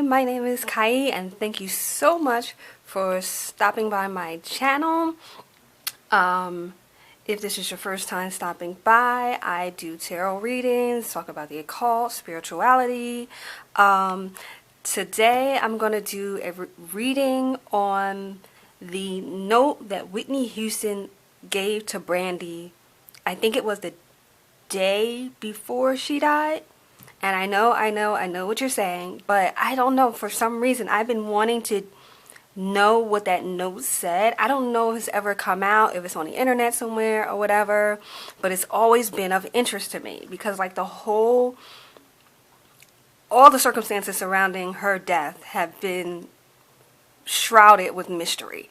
my name is Kai, and thank you so much for stopping by my channel. If this is your first time stopping by, I do tarot readings, talk about the occult, spirituality. Today I'm going to do a reading on the note that Whitney Houston gave to Brandy. I think it was the day before she died. And I know what you're saying, but I don't know. For some reason, I've been wanting to know what that note said. I don't know if it's ever come out, if it's on the internet somewhere or whatever, but it's always been of interest to me because like all the circumstances surrounding her death have been shrouded with mystery,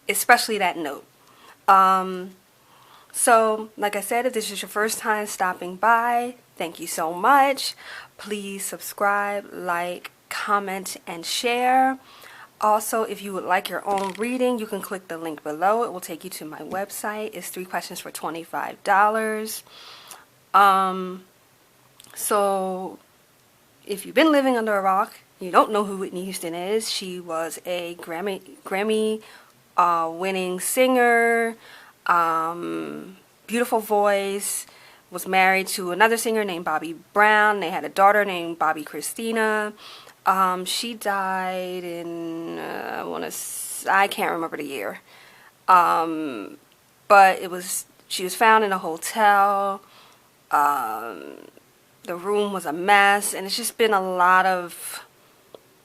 especially that note. So, like I said, if this is your first time stopping by, thank you so much. Please subscribe, like, comment, and share. Also, if you would like your own reading, you can click the link below. It will take you to my website. It's 3 questions for $25. So, if you've been living under a rock, you don't know who Whitney Houston is. She was a Grammy winning singer, beautiful voice, was married to another singer named Bobby Brown. They had a daughter named Bobby Christina. She died in, I can't remember the year. But she was found in a hotel. The room was a mess, and it's just been a lot of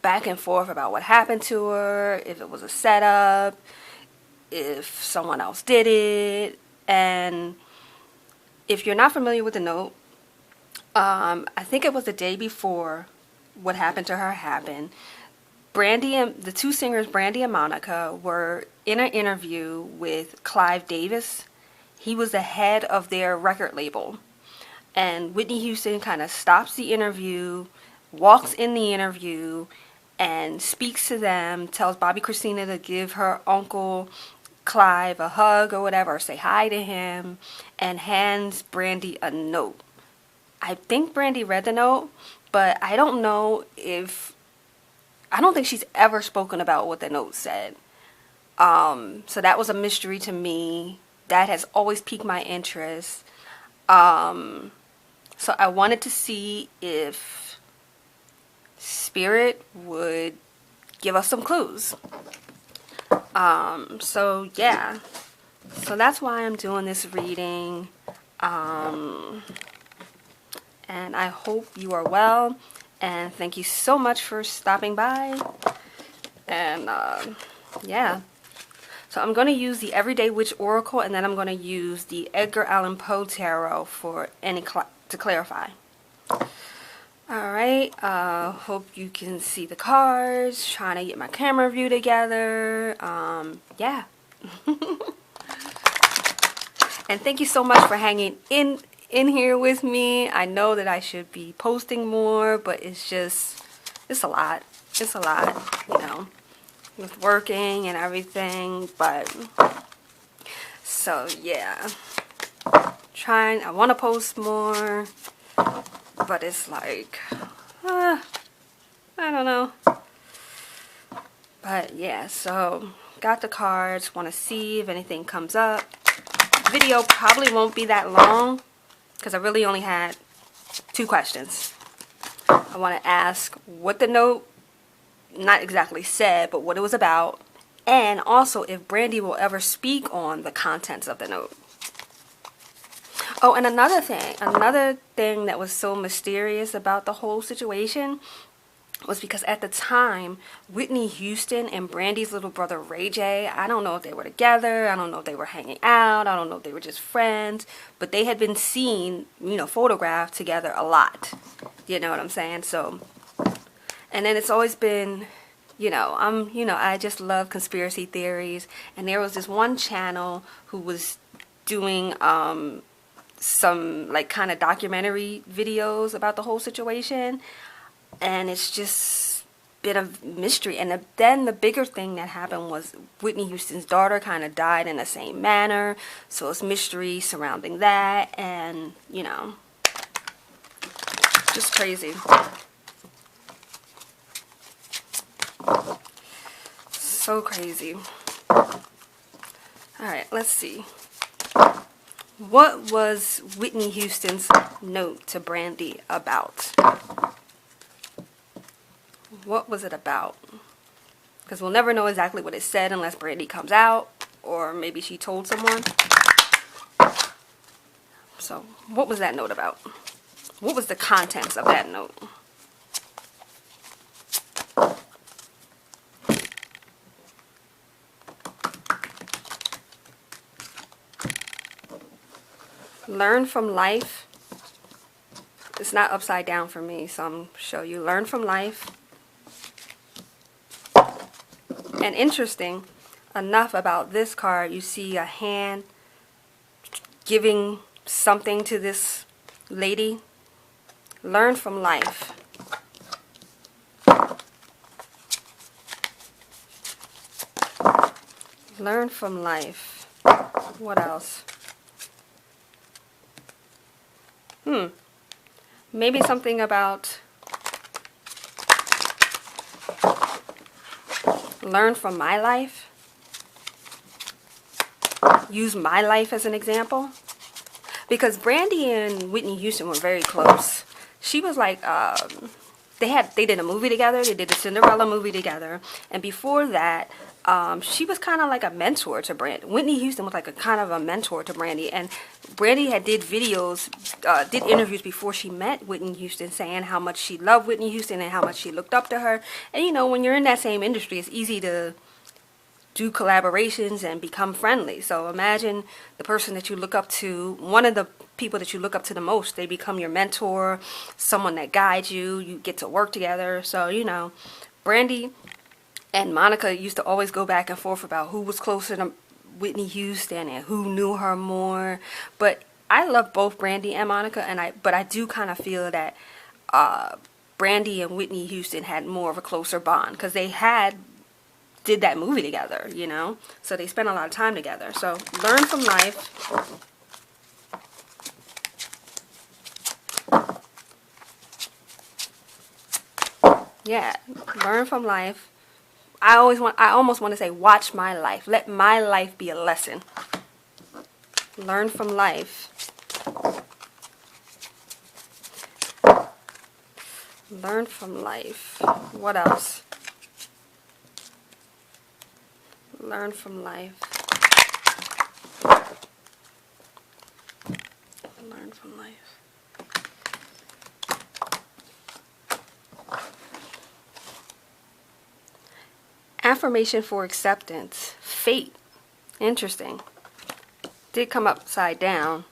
back and forth about what happened to her, if it was a setup, if someone else did it. And if you're not familiar with the note, I think it was the day before what happened to her happened. Brandy and the two singers, Brandy and Monica, were in an interview with Clive Davis. He was the head of their record label. And Whitney Houston kind of stops the interview, walks in the interview, and speaks to them, tells Bobby Christina to give her uncle Clive a hug or whatever, say hi to him, and hands Brandy a note. I think Brandy read the note, but I don't think she's ever spoken about what the note said. So that was a mystery to me. That has always piqued my interest. So I wanted to see if Spirit would give us some clues. So yeah, so that's why I'm doing this reading, and I hope you are well, and thank you so much for stopping by. And yeah, so I'm going to use the Everyday Witch Oracle, and then I'm going to use the Edgar Allan Poe Tarot for to clarify. Alright, hope you can see the cards. Trying to get my camera view together. Yeah. And thank you so much for hanging in here with me. I know that I should be posting more, but it's a lot. It's a lot, you know, with working and everything. But, so yeah. I want to post more. But it's like, I don't know. But yeah, so got the cards. Want to see if anything comes up. Video probably won't be that long because I really only had 2 questions. I want to ask what the note, not exactly said, but what it was about. And also if Brandy will ever speak on the contents of the note. Oh, and another thing that was so mysterious about the whole situation was because at the time, Whitney Houston and Brandy's little brother Ray J, I don't know if they were together, I don't know if they were hanging out, I don't know if they were just friends, but they had been seen, you know, photographed together a lot. You know what I'm saying? So, and then it's always been, you know, I just love conspiracy theories, and there was this one channel who was doing, some like kind of documentary videos about the whole situation, and it's just been a mystery. And then the bigger thing that happened was Whitney Houston's daughter kind of died in the same manner, so it's mystery surrounding that, and you know, just crazy. So crazy. Alright, let's see. What was Whitney Houston's note to Brandy about? What was it about? Because we'll never know exactly what it said unless Brandy comes out, or maybe she told someone. So, what was that note about? What was the contents of that note? Learn from life. It's not upside down for me, so I'm going to show you. Learn from life. And interesting enough about this card, you see a hand giving something to this lady. Learn from life. Learn from life. What else? Maybe something about learn from my life. Use my life as an example. Because Brandy and Whitney Houston were very close. She was like, they did a movie together. They did a Cinderella movie together. And before that, she was kind of like a mentor to Brandy. Whitney Houston was like a kind of a mentor to Brandy. And Brandy did videos, did interviews before she met Whitney Houston, saying how much she loved Whitney Houston and how much she looked up to her. And you know, when you're in that same industry, it's easy to do collaborations and become friendly. So imagine the person that you look up to, one of the people that you look up to the most, they become your mentor, someone that guides you, you get to work together. So, you know, Brandy and Monica used to always go back and forth about who was closer to Whitney Houston and who knew her more. But I love both Brandy and Monica, but I do kind of feel that Brandy and Whitney Houston had more of a closer bond because they did that movie together, you know, so they spent a lot of time together. So learn from life. Yeah, learn from life. I almost want to say watch my life. Let my life be a lesson. Learn from life. Learn from life. What else? Learn from life. Learn from life. Affirmation for acceptance. Fate. Interesting. Did come upside down.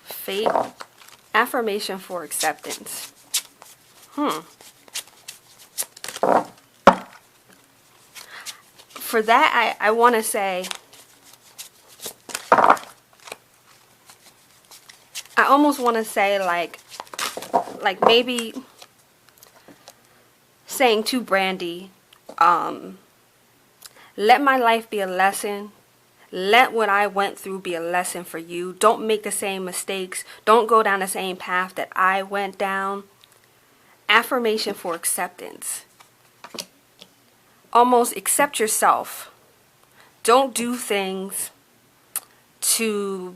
Fate. Affirmation for acceptance. For that, I want to say, I almost want to say like maybe saying to Brandy, let my life be a lesson. Let what I went through be a lesson for you. Don't make the same mistakes. Don't go down the same path that I went down. Affirmation for acceptance. Almost accept yourself. Don't do things to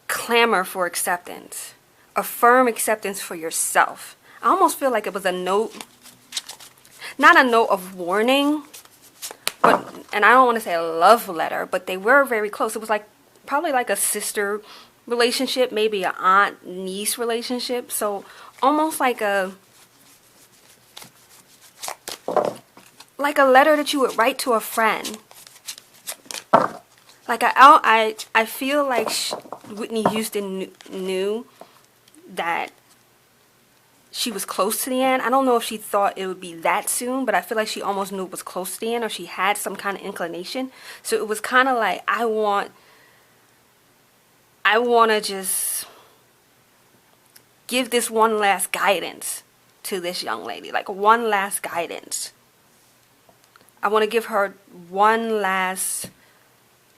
clamor for acceptance. Affirm acceptance for yourself. I almost feel like it was a note, not a note of warning, but, and I don't want to say a love letter, but they were very close. It was like probably like a sister relationship, maybe an aunt-niece relationship. So almost like a letter that you would write to a friend. Like I feel like Whitney Houston knew that she was close to the end. I don't know if she thought it would be that soon, but I feel like she almost knew it was close to the end, or she had some kind of inclination. So it was kind of like, I want to just give this one last guidance to this young lady. Like one last guidance. I want to give her one last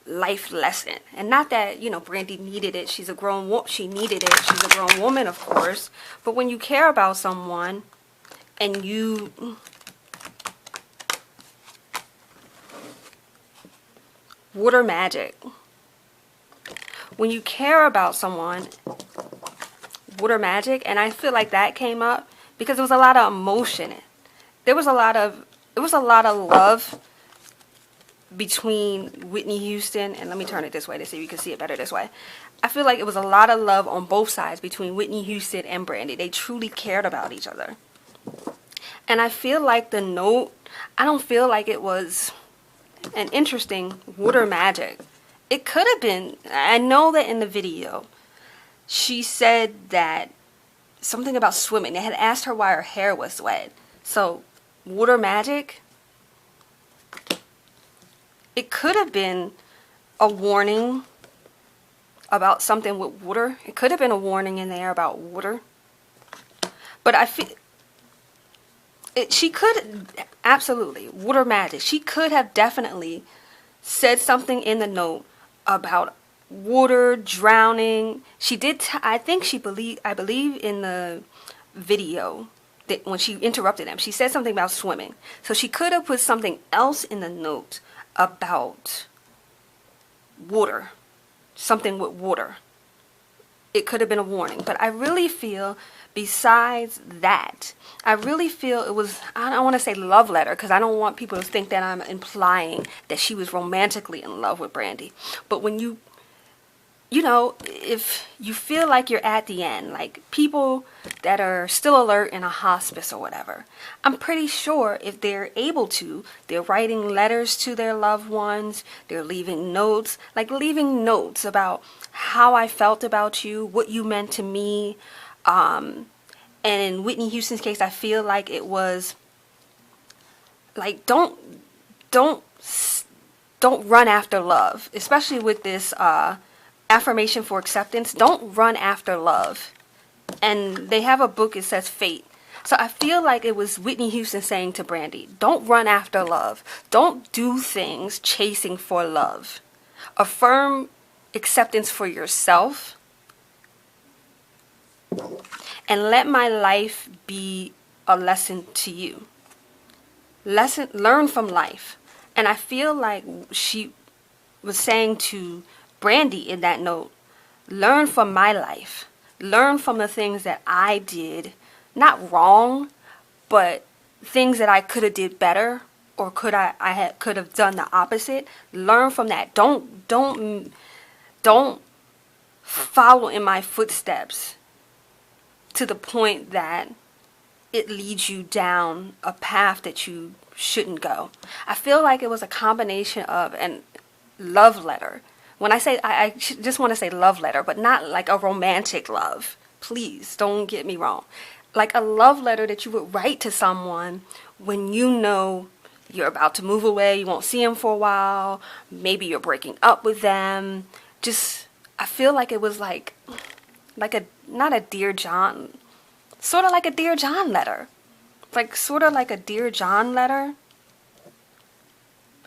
life lesson. And not that, you know, Brandy needed it. She's a grown woman. She needed it. She's a grown woman, of course. But when you care about someone and you water magic. When you care about someone, water magic, and I feel like that came up because there was a lot of emotion. There was a lot of love between Whitney Houston, and let me turn it this way to see if you can see it better this way. I feel like it was a lot of love on both sides between Whitney Houston and Brandy. They truly cared about each other. And I feel like the note, I don't feel like it was an interesting water magic. It could have been. I know that in the video, she said that something about swimming. They had asked her why her hair was wet. So, water magic, it could have been a warning about something with water. It could have been a warning in there about water. But I feel she could, absolutely, water magic. She could have definitely said something in the note about water, drowning. She did, I believe in the video that when she interrupted him, she said something about swimming. So she could have put something else in the note about water. Something with water. It could have been a warning. But I really feel, besides that, I really feel it was, I don't want to say love letter, because I don't want people to think that I'm implying that she was romantically in love with Brandy. But when you know, if you feel like you're at the end, like people that are still alert in a hospice or whatever, I'm pretty sure if they're able to, they're writing letters to their loved ones, they're leaving notes, like leaving notes about how I felt about you, what you meant to me. And in Whitney Houston's case, I feel like it was like, don't run after love, especially with this affirmation for acceptance. Don't run after love. And they have a book, it says Fate. So I feel like it was Whitney Houston saying to Brandy, don't run after love. Don't do things chasing for love. Affirm acceptance for yourself. And let my life be a lesson to you. Learn from life. And I feel like she was saying to Brandy in that note, learn from my life. Learn from the things that I did, not wrong, but things that I could have did better, or could have done the opposite. Learn from that. Don't follow in my footsteps to the point that it leads you down a path that you shouldn't go. I feel like it was a combination of a love letter. When I say, I just want to say love letter, but not like a romantic love. Please, don't get me wrong. Like a love letter that you would write to someone when you know you're about to move away, you won't see them for a while, maybe you're breaking up with them. Just, I feel like it was like not a Dear John, sort of like a Dear John letter. Like, sort of like a Dear John letter.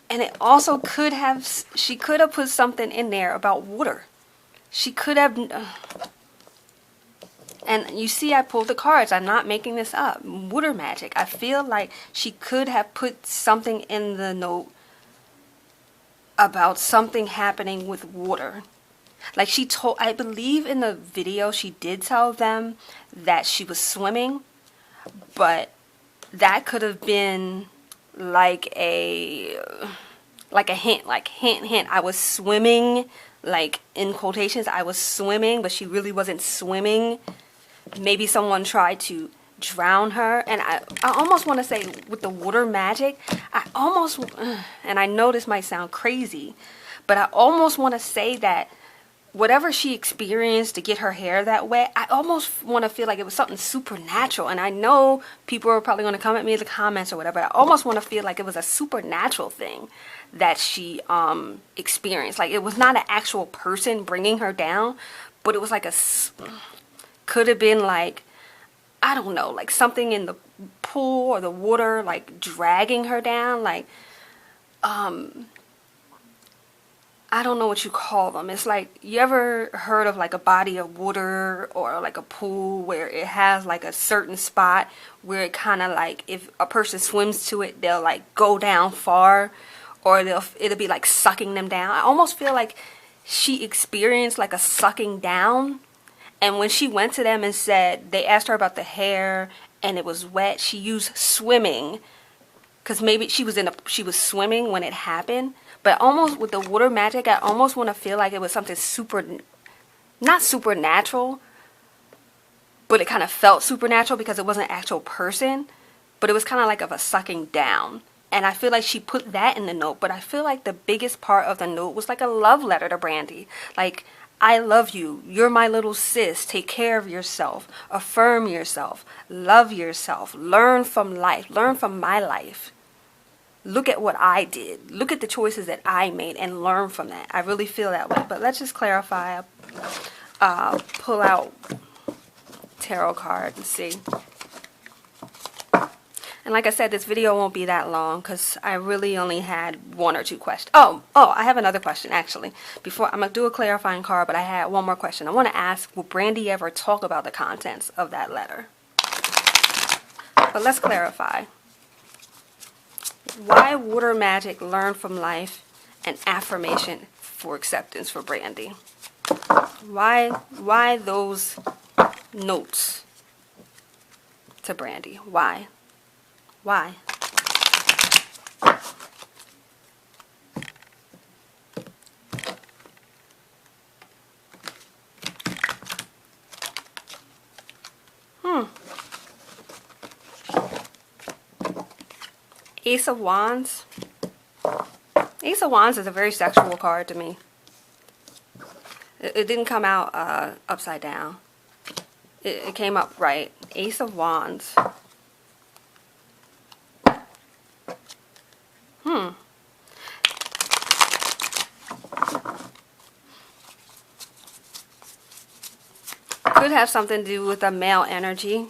And it also could have, she could have put something in there about water. She could have, and you see I pulled the cards. I'm not making this up. Water magic. I feel like she could have put something in the note about something happening with water. Like she told, I believe in the video she did tell them that she was swimming. But that could have been like a hint, like hint, I was swimming, like in quotations, I was swimming, but she really wasn't swimming. Maybe someone tried to drown her. And I almost want to say with the water magic, and I know this might sound crazy, but I almost want to say that whatever she experienced to get her hair that wet, I almost want to feel like it was something supernatural. And I know people are probably going to come at me in the comments or whatever, but I almost want to feel like it was a supernatural thing that she experienced. Like it was not an actual person bringing her down, but it was like could have been like, I don't know, like something in the pool or the water, like dragging her down, like I don't know what you call them. It's like, you ever heard of like a body of water or like a pool where it has like a certain spot where it kind of like, if a person swims to it, they'll like go down far, or it'll be like sucking them down. I almost feel like she experienced like a sucking down. And when she went to them and said, they asked her about the hair and it was wet, she used swimming. Because maybe she was swimming when it happened. But almost with the water magic, I almost want to feel like it was something not supernatural, but it kind of felt supernatural because it wasn't an actual person. But it was kind of like of a sucking down. And I feel like she put that in the note. But I feel like the biggest part of the note was like a love letter to Brandy. Like, I love you. You're my little sis. Take care of yourself. Affirm yourself. Love yourself. Learn from life. Learn from my life. Look at what I did. Look at the choices that I made and learn from that. I really feel that way. But let's just clarify. Pull out tarot card and see. And like I said, this video won't be that long because I really only had 1 or 2 questions. Oh, I have another question actually. Before I'm going to do a clarifying card, but I had one more question. I want to ask, will Brandy ever talk about the contents of that letter? But let's clarify. Why water magic, learn from life, and affirmation for acceptance for Brandy? Why those notes to Brandy? Why? Why? Ace of Wands. Ace of Wands is a very sexual card to me. It didn't come out upside down. It came up right. Ace of Wands. Could have something to do with a male energy.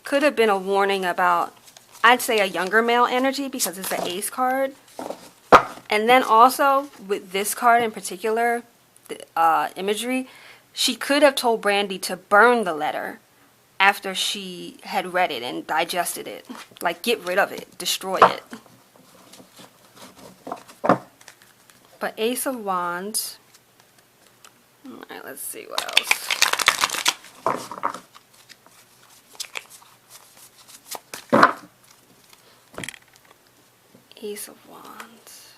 Could have been a warning about, I'd say, a younger male energy because it's the Ace card. And then also, with this card in particular, the imagery, she could have told Brandy to burn the letter after she had read it and digested it. Like, get rid of it, destroy it. But Ace of Wands. Alright, let's see what else. Ace of Wands.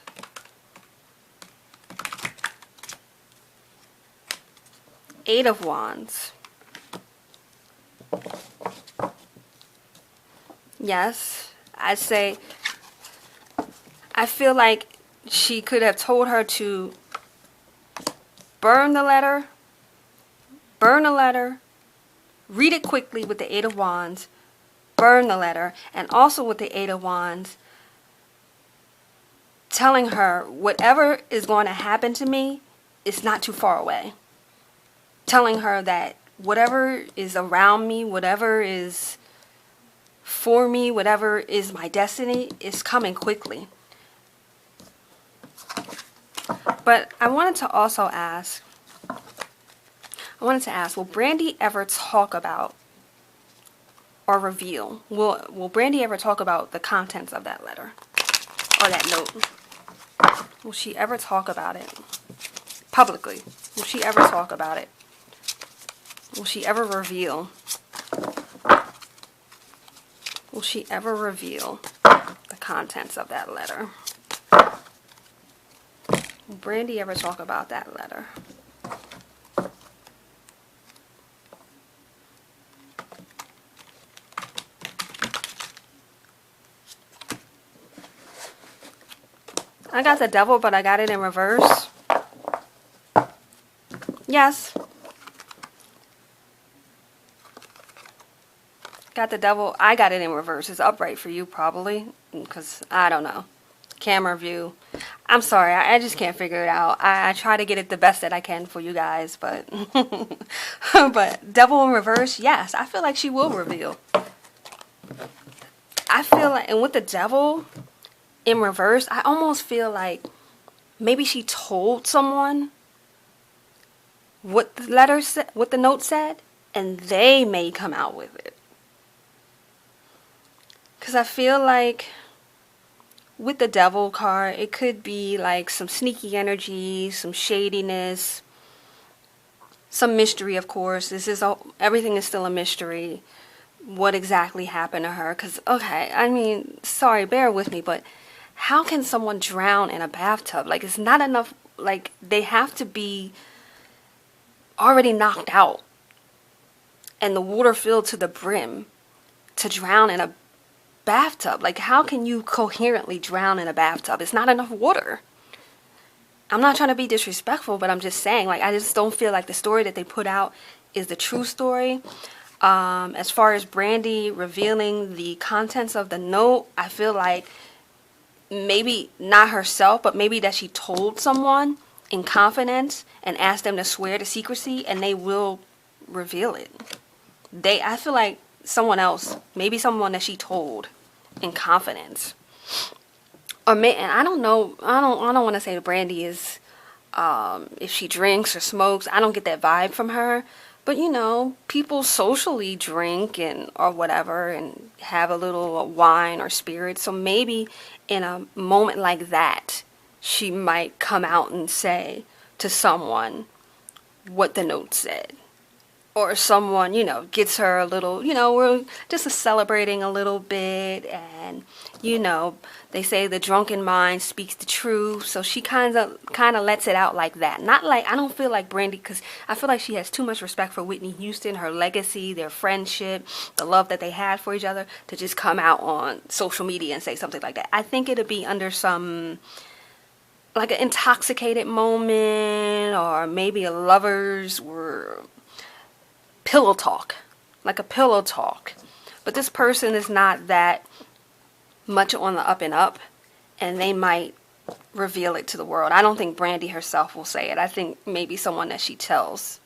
Eight of Wands. Yes, I'd say, I feel like she could have told her to burn the letter, read it quickly with the Eight of Wands, burn the letter, and also with the Eight of Wands, telling her whatever is going to happen to me is not too far away. Telling her that whatever is around me, whatever is for me, whatever is my destiny, is coming quickly. But I wanted to also ask, will Brandy ever talk about or reveal, will Brandy ever talk about the contents of that letter or that note? Will she ever talk about it publicly? Will she ever talk about it? Will she ever reveal? Will she ever reveal the contents of that letter? Will Brandy ever talk about that letter? I got the Devil, but I got it in reverse. Yes. Got the Devil. I got it in reverse. It's upright for you probably, because I don't know. Camera view. I'm sorry, I just can't figure it out. I try to get it the best that I can for you guys, but but Devil in reverse, yes, I feel like she will reveal. I feel like, and with the Devil in reverse, I almost feel like maybe she told someone what the letter said, what the note said, and they may come out with it. Because I feel like with the devil card, it could be like some sneaky energy, some shadiness, some mystery, of course. This is all, everything is still a mystery. What exactly happened to her? Because, okay, I mean, sorry, bear with me, but how can someone drown in a bathtub? Like, it's not enough, like, they have to be already knocked out and the water filled to the brim to drown in a bathtub. Like, how can you coherently drown in a bathtub? It's not enough water. I'm not trying to be disrespectful, but I'm just saying, like, I just don't feel like the story that they put out is the true story. As far as Brandy revealing the contents of the note, I feel like maybe not herself, but maybe that she told someone in confidence and asked them to swear to secrecy, and they will reveal it. I feel like someone else, maybe someone that she told in confidence. Or and I don't know, I don't want to say Brandy is, if she drinks or smokes, I don't get that vibe from her. But you know, people socially drink and or whatever and have a little wine or spirit. So maybe in a moment like that, she might come out and say to someone what the note said. Or someone, you know, gets her a little, you know, we're just celebrating a little bit, and, you know, they say the drunken mind speaks the truth, so she kind of lets it out like that. Not like, I don't feel like Brandy, because I feel like she has too much respect for Whitney Houston, her legacy, their friendship, the love that they had for each other, to just come out on social media and say something like that. I think it'd be under some, like an intoxicated moment, or maybe a lovers were pillow talk, like a pillow talk. But this person is not that much on the up and up, and they might reveal it to the world. I don't think Brandy herself will say it. I think maybe someone that she tells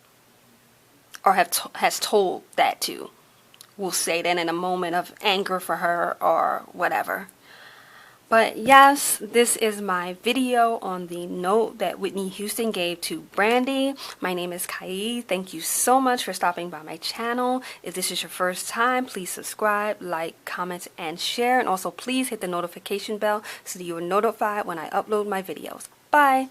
or has told that to will say that in a moment of anger for her or whatever. But yes, this is my video on the note that Whitney Houston gave to Brandy. My name is Kai. Thank you so much for stopping by my channel. If this is your first time, please subscribe, like, comment, and share. And also please hit the notification bell so that you are notified when I upload my videos. Bye!